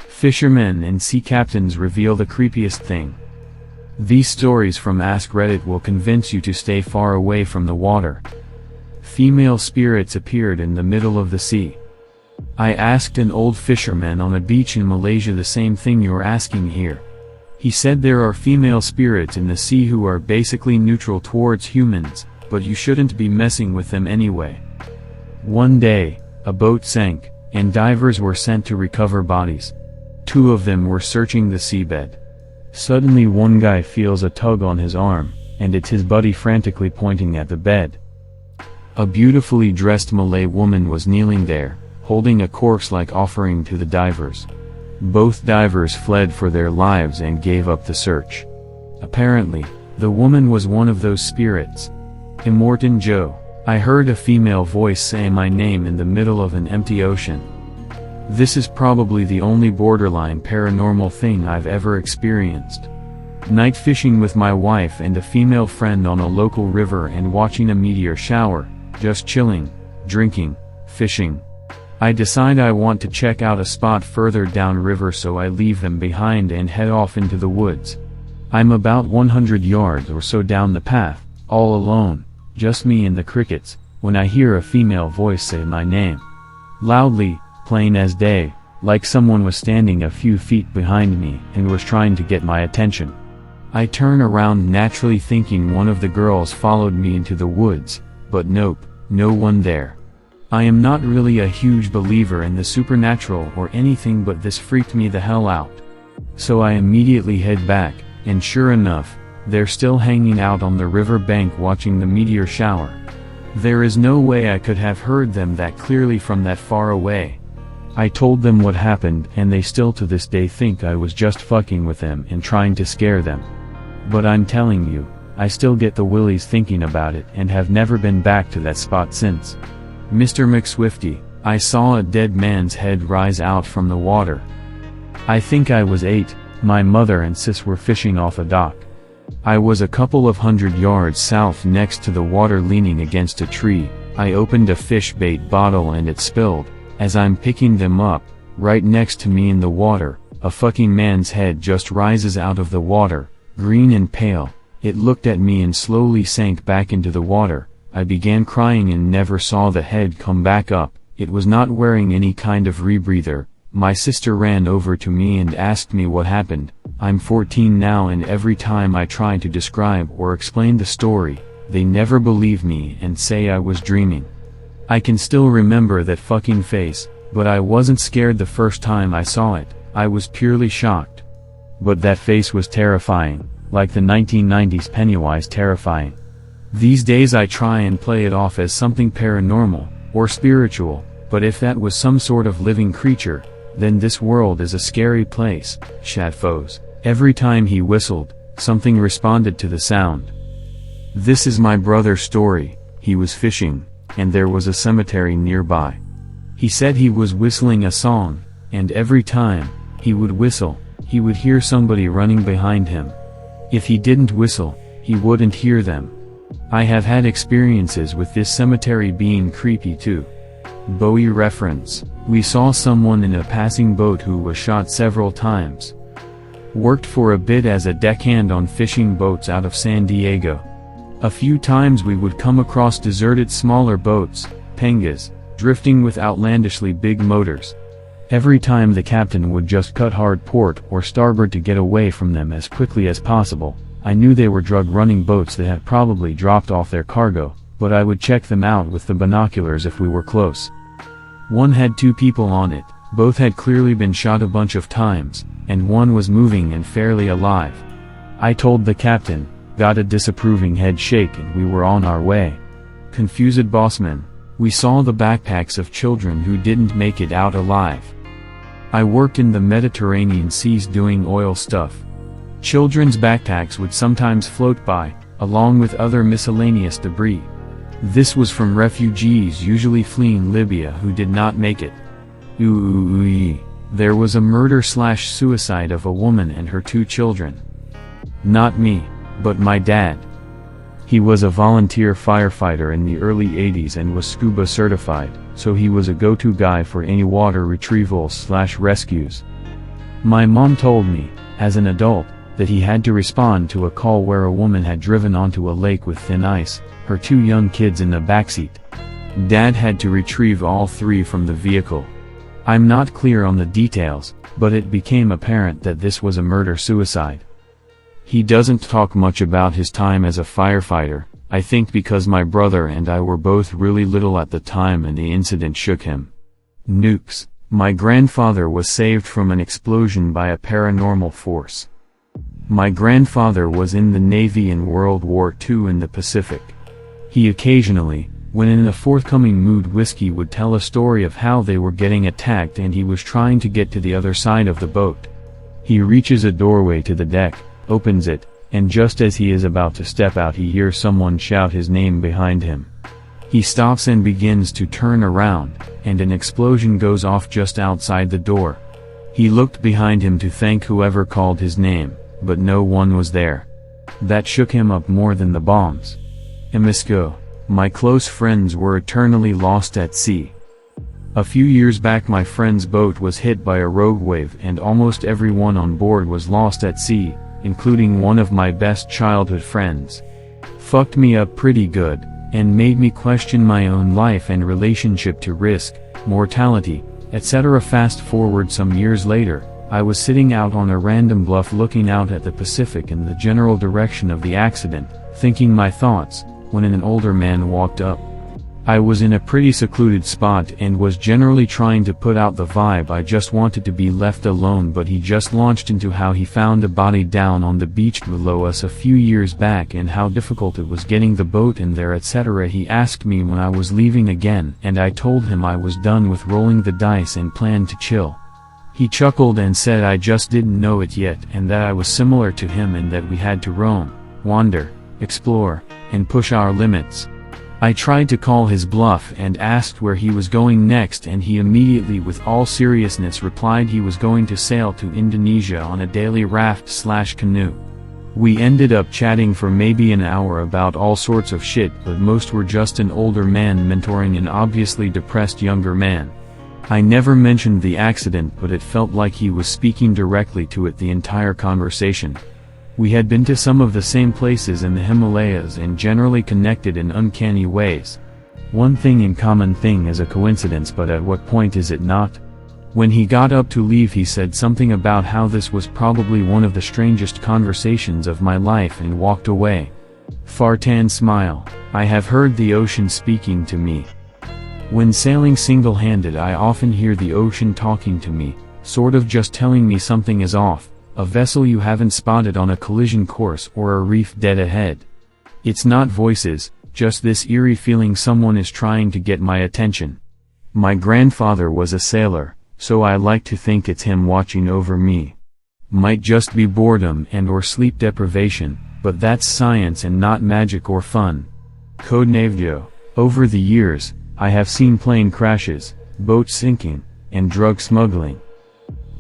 Fishermen and sea captains reveal the creepiest thing. These stories from Ask Reddit will convince you to stay far away from the water. Female spirits appeared in the middle of the sea. I asked an old fisherman on a beach in Malaysia the same thing you're asking here. He said there are female spirits in the sea who are basically neutral towards humans, but you shouldn't be messing with them anyway. One day, a boat sank, and divers were sent to recover bodies. Two of them were searching the seabed. Suddenly one guy feels a tug on his arm, and it's his buddy frantically pointing at the bed. A beautifully dressed Malay woman was kneeling there, holding a corpse-like offering to the divers. Both divers fled for their lives and gave up the search. Apparently, the woman was one of those spirits. Immortan Joe, I heard a female voice say my name in the middle of an empty ocean. This is probably the only borderline paranormal thing I've ever experienced. Night fishing with my wife and a female friend on a local river and watching a meteor shower, just chilling, drinking, fishing. I decide I want to check out a spot further downriver, so I leave them behind and head off into the woods. I'm about 100 yards or so down the path, all alone, just me and the crickets, when I hear a female voice say my name. Loudly, plain as day, like someone was standing a few feet behind me and was trying to get my attention. I turn around naturally thinking one of the girls followed me into the woods, but nope, no one there. I am not really a huge believer in the supernatural or anything, but this freaked me the hell out. So I immediately head back, and sure enough, they're still hanging out on the river bank watching the meteor shower. There is no way I could have heard them that clearly from that far away. I told them what happened and they still to this day think I was just fucking with them and trying to scare them. But I'm telling you, I still get the willies thinking about it and have never been back to that spot since. Mr. McSwifty, I saw a dead man's head rise out from the water. I think I was 8, my mother and sis were fishing off a dock. I was a couple of 100 yards south next to the water leaning against a tree. I opened a fish bait bottle and it spilled. As I'm picking them up, right next to me in the water, a fucking man's head just rises out of the water, green and pale. It looked at me and slowly sank back into the water. I began crying and never saw the head come back up. It was not wearing any kind of rebreather. My sister ran over to me and asked me what happened. I'm 14 now, and every time I try to describe or explain the story, they never believe me and say I was dreaming. I can still remember that fucking face, but I wasn't scared the first time I saw it. I was purely shocked. But that face was terrifying, like the 1990s Pennywise terrifying. These days I try and play it off as something paranormal, or spiritual, but if that was some sort of living creature, then this world is a scary place. Shatfos. Every time he whistled, something responded to the sound. This is my brother's story. He was fishing, and there was a cemetery nearby. He said he was whistling a song, and every time he would whistle, he would hear somebody running behind him. If he didn't whistle, he wouldn't hear them. I have had experiences with this cemetery being creepy too. Bowie reference. We saw someone in a passing boat who was shot several times. Worked for a bit as a deckhand on fishing boats out of San Diego. A few times we would come across deserted smaller boats, pengas, drifting with outlandishly big motors. Every time the captain would just cut hard port or starboard to get away from them as quickly as possible. I knew they were drug-running boats that had probably dropped off their cargo, but I would check them out with the binoculars if we were close. One had 2 people on it, both had clearly been shot a bunch of times, and one was moving and fairly alive. I told the captain, got a disapproving head shake, and we were on our way. Confused bossman. We saw the backpacks of children who didn't make it out alive. I worked in the Mediterranean seas doing oil stuff. Children's backpacks would sometimes float by, along with other miscellaneous debris. This was from refugees usually fleeing Libya who did not make it. There was a murder/suicide of a woman and her 2 children. Not me, but my dad. He was a volunteer firefighter in the early 80s and was scuba certified, so he was a go-to guy for any water retrievals/rescues. My mom told me, as an adult, that he had to respond to a call where a woman had driven onto a lake with thin ice, her 2 young kids in the backseat. Dad had to retrieve all 3 from the vehicle. I'm not clear on the details, but it became apparent that this was a murder-suicide. He doesn't talk much about his time as a firefighter, I think because my brother and I were both really little at the time and the incident shook him. Nukes. My grandfather was saved from an explosion by a paranormal force. My grandfather was in the Navy in World War II in the Pacific. He occasionally, when in a forthcoming mood, whiskey would tell a story of how they were getting attacked and he was trying to get to the other side of the boat. He reaches a doorway to the deck, opens it, and just as he is about to step out he hears someone shout his name behind him. He stops and begins to turn around, and an explosion goes off just outside the door. He looked behind him to thank whoever called his name, but no one was there. That shook him up more than the bombs. Emisco. My close friends were eternally lost at sea. A few years back my friend's boat was hit by a rogue wave and almost everyone on board was lost at sea, including one of my best childhood friends. Fucked me up pretty good, and made me question my own life and relationship to risk, mortality, etc. Fast forward some years later, I was sitting out on a random bluff looking out at the Pacific in the general direction of the accident, thinking my thoughts, when an older man walked up. I was in a pretty secluded spot and was generally trying to put out the vibe I just wanted to be left alone, but he just launched into how he found a body down on the beach below us a few years back and how difficult it was getting the boat in there, etc. He asked me when I was leaving again and I told him I was done with rolling the dice and planned to chill. He chuckled and said I just didn't know it yet and that I was similar to him and that we had to roam, wander, explore, and push our limits. I tried to call his bluff and asked where he was going next, and he immediately with all seriousness replied he was going to sail to Indonesia on a daily raft/canoe. We ended up chatting for maybe an hour about all sorts of shit, but most were just an older man mentoring an obviously depressed younger man. I never mentioned the accident, but it felt like he was speaking directly to it the entire conversation. We had been to some of the same places in the Himalayas and generally connected in uncanny ways. One thing in common thing is a coincidence, but at what point is it not? When he got up to leave he said something about how this was probably one of the strangest conversations of my life and walked away. Fartan smile. I have heard the ocean speaking to me. When sailing single-handed I often hear the ocean talking to me, sort of just telling me something is off. A vessel you haven't spotted on a collision course or a reef dead ahead. It's not voices, just this eerie feeling someone is trying to get my attention. My grandfather was a sailor, so I like to think it's him watching over me. Might just be boredom and or sleep deprivation, but that's science and not magic or fun. Code Navio. Over the years, I have seen plane crashes, boats sinking, and drug smuggling.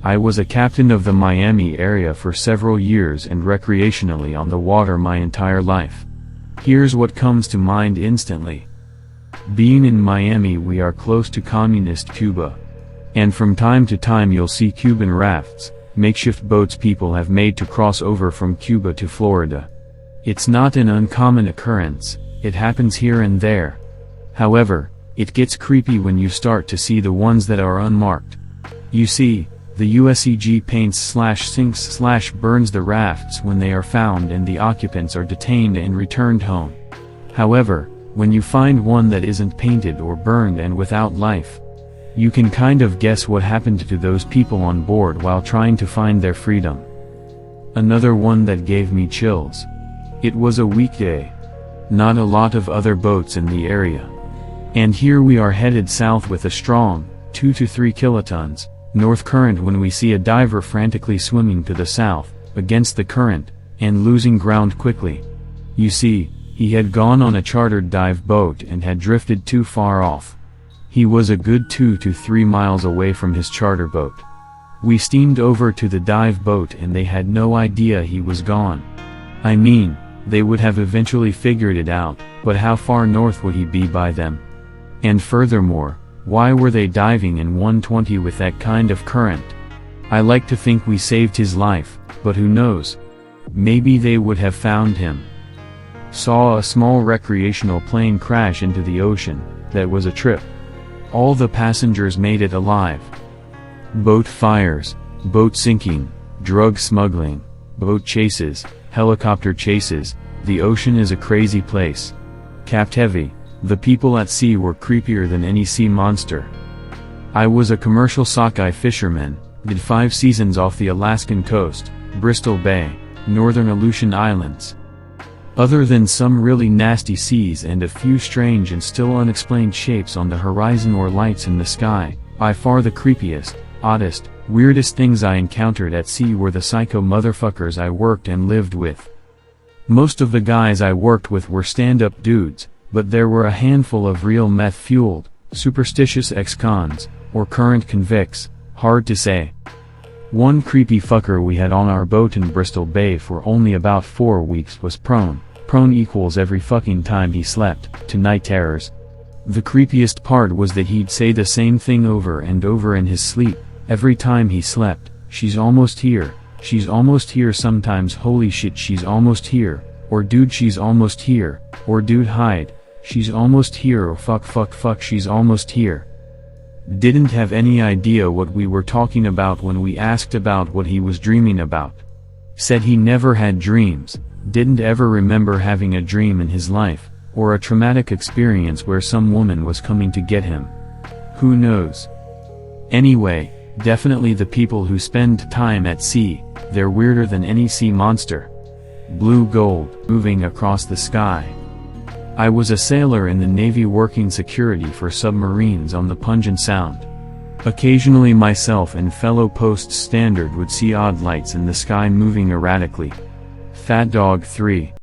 I was a captain of the Miami area for several years and recreationally on the water my entire life. Here's what comes to mind instantly. Being in Miami, we are close to communist Cuba. And from time to time you'll see Cuban rafts, makeshift boats people have made to cross over from Cuba to Florida. It's not an uncommon occurrence, it happens here and there. However, it gets creepy when you start to see the ones that are unmarked. You see, the USEG paints/sinks/burns the rafts when they are found and the occupants are detained and returned home. However, when you find one that isn't painted or burned and without life, you can kind of guess what happened to those people on board while trying to find their freedom. Another one that gave me chills. It was a weekday. Not a lot of other boats in the area. And here we are headed south with a strong, 2 to 3 kilotons, north current when we see a diver frantically swimming to the south, against the current, and losing ground quickly. You see, he had gone on a chartered dive boat and had drifted too far off. He was a good 2 to 3 miles away from his charter boat. We steamed over to the dive boat and they had no idea he was gone. I mean, they would have eventually figured it out, but how far north would he be by them? And furthermore, Why were they diving in 120 with that kind of current? I like to think we saved his life, but who knows? Maybe they would have found him. Saw a small recreational plane crash into the ocean. That was a trip. All the passengers made it alive. Boat fires, boat sinking, drug smuggling, boat chases, helicopter chases. The ocean is a crazy place. Capped heavy, the people at sea were creepier than any sea monster. I was a commercial sockeye fisherman, did 5 seasons off the Alaskan coast, Bristol Bay, northern Aleutian Islands. Other than some really nasty seas and a few strange and still unexplained shapes on the horizon or lights in the sky, by far the creepiest, oddest, weirdest things I encountered at sea were the psycho motherfuckers I worked and lived with. Most of the guys I worked with were stand-up dudes, but there were a handful of real meth-fueled, superstitious ex-cons, or current convicts, hard to say. One creepy fucker we had on our boat in Bristol Bay for only about 4 weeks was prone equals every fucking time he slept, to night terrors. The creepiest part was that he'd say the same thing over and over in his sleep, every time he slept: she's almost here, sometimes holy shit she's almost here, or dude she's almost here, or dude hide, she's almost here, or fuck she's almost here. Didn't have any idea what we were talking about when we asked about what he was dreaming about. Said he never had dreams, didn't ever remember having a dream in his life, or a traumatic experience where some woman was coming to get him. Who knows? Anyway, definitely the people who spend time at sea, they're weirder than any sea monster. Blue gold, moving across the sky. I was a sailor in the Navy working security for submarines on the Puget Sound. Occasionally myself and fellow post standard would see odd lights in the sky moving erratically. Fat Dog 3